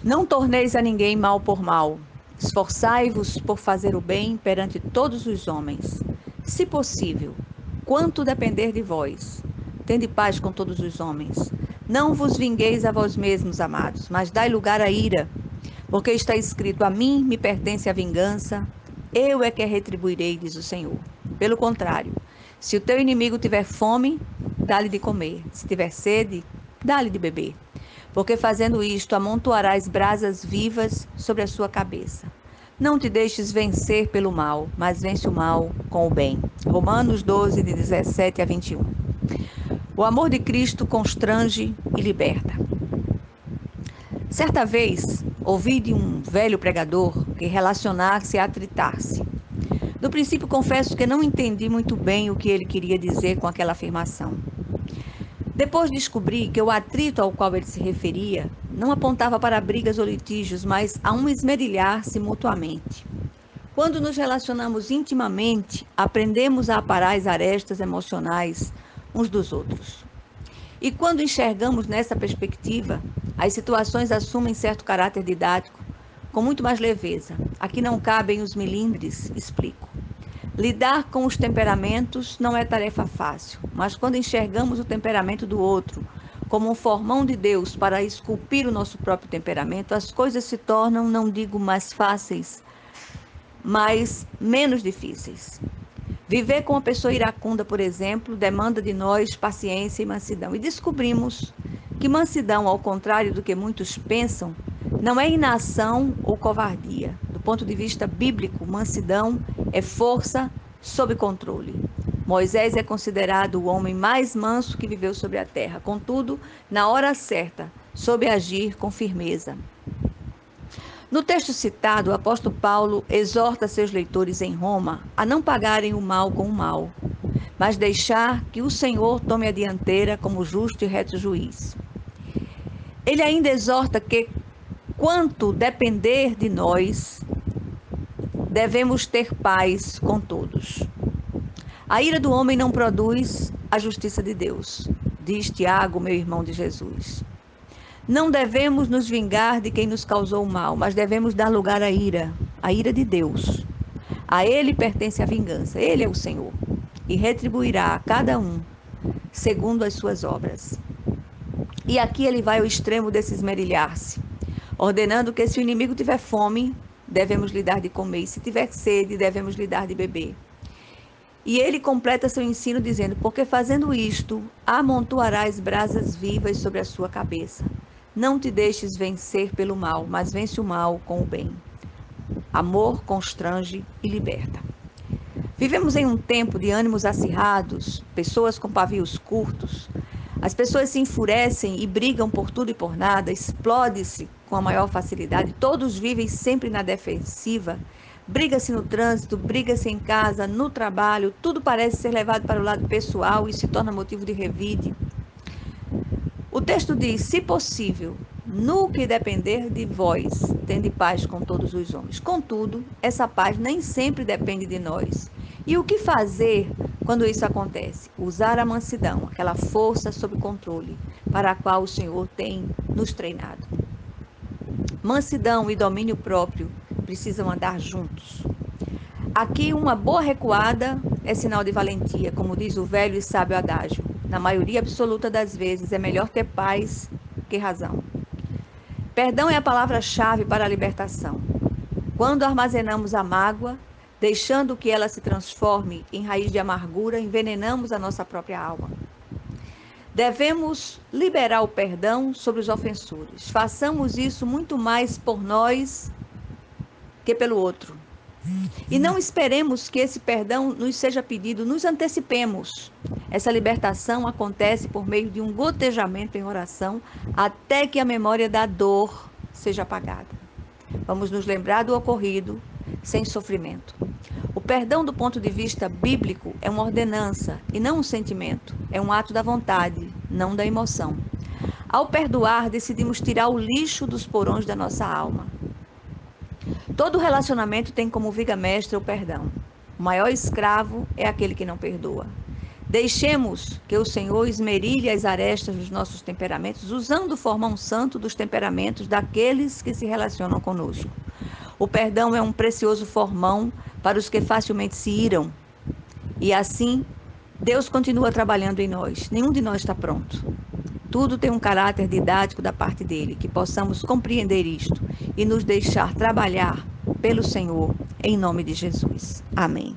Não torneis a ninguém mal por mal. Esforçai-vos por fazer o bem perante todos os homens. Se possível, quanto depender de vós, tende paz com todos os homens. Não vos vingueis a vós mesmos, amados, mas dai lugar à ira, porque está escrito: a mim me pertence a vingança, eu é que retribuirei, diz o Senhor. Pelo contrário, se o teu inimigo tiver fome, dá-lhe de comer. Se tiver sede, dá-lhe de beber. Porque fazendo isto, amontoarás brasas vivas sobre a sua cabeça. Não te deixes vencer pelo mal, mas vence o mal com o bem. Romanos 12, de 17 a 21. O amor de Cristo constrange e liberta. Certa vez, ouvi de um velho pregador que relacionar-se é atritar-se. No princípio, confesso que não entendi muito bem o que ele queria dizer com aquela afirmação. Depois descobri que o atrito ao qual ele se referia não apontava para brigas ou litígios, mas a um esmerilhar-se mutuamente. Quando nos relacionamos intimamente, aprendemos a aparar as arestas emocionais uns dos outros. E quando enxergamos nessa perspectiva, as situações assumem certo caráter didático, com muito mais leveza. Aqui não cabem os melindres, explico. Lidar com os temperamentos não é tarefa fácil, mas quando enxergamos o temperamento do outro como um formão de Deus para esculpir o nosso próprio temperamento, as coisas se tornam, não digo mais fáceis, mas menos difíceis. Viver com uma pessoa iracunda, por exemplo, demanda de nós paciência e mansidão. E descobrimos que mansidão, ao contrário do que muitos pensam, não é inação ou covardia. Do ponto de vista bíblico, mansidão é força sob controle. Moisés é considerado o homem mais manso que viveu sobre a terra. Contudo, na hora certa, soube agir com firmeza. No texto citado, o apóstolo Paulo exorta seus leitores em Roma a não pagarem o mal com o mal, mas deixar que o Senhor tome a dianteira como justo e reto juiz. Ele ainda exorta que, quanto depender de nós, devemos ter paz com todos. A ira do homem não produz a justiça de Deus, diz Tiago, meu irmão de Jesus. Não devemos nos vingar de quem nos causou o mal, mas devemos dar lugar à ira de Deus. A Ele pertence a vingança, Ele é o Senhor, e retribuirá a cada um segundo as suas obras. E aqui ele vai ao extremo desse esmerilhar-se, ordenando que se o inimigo tiver fome, devemos lhe dar de comer, e se tiver sede, devemos lhe dar de beber. E ele completa seu ensino dizendo: porque fazendo isto, amontoarás brasas vivas sobre a sua cabeça. Não te deixes vencer pelo mal, mas vence o mal com o bem. Amor constrange e liberta. Vivemos em um tempo de ânimos acirrados, pessoas com pavios curtos. As pessoas se enfurecem e brigam por tudo e por nada, explode-se com a maior facilidade, todos vivem sempre na defensiva. Briga-se no trânsito, briga-se em casa, no trabalho, tudo parece ser levado para o lado pessoal e se torna motivo de revide. O texto diz: se possível, no que depender de vós, tende paz com todos os homens. Contudo, essa paz nem sempre depende de nós. E o que fazer quando isso acontece? Usar a mansidão, aquela força sob controle, para a qual o Senhor tem nos treinado. Mansidão e domínio próprio precisam andar juntos. Aqui, uma boa recuada é sinal de valentia, como diz o velho e sábio adágio. Na maioria absoluta das vezes, é melhor ter paz que razão. Perdão é a palavra-chave para a libertação. Quando armazenamos a mágoa, deixando que ela se transforme em raiz de amargura, envenenamos a nossa própria alma. Devemos liberar o perdão sobre os ofensores. Façamos isso muito mais por nós que pelo outro. E não esperemos que esse perdão nos seja pedido, nos antecipemos. Essa libertação acontece por meio de um gotejamento em oração até que a memória da dor seja apagada. Vamos nos lembrar do ocorrido sem sofrimento. O perdão, do ponto de vista bíblico, é uma ordenança e não um sentimento. É um ato da vontade, não da emoção. Ao perdoar, decidimos tirar o lixo dos porões da nossa alma. Todo relacionamento tem como viga mestra o perdão. O maior escravo é aquele que não perdoa. Deixemos que o Senhor esmerilhe as arestas dos nossos temperamentos, usando o formão santo dos temperamentos daqueles que se relacionam conosco. O perdão é um precioso formão para os que facilmente se iram. E assim, Deus continua trabalhando em nós. Nenhum de nós está pronto. Tudo tem um caráter didático da parte dele, que possamos compreender isto e nos deixar trabalhar pelo Senhor, em nome de Jesus. Amém.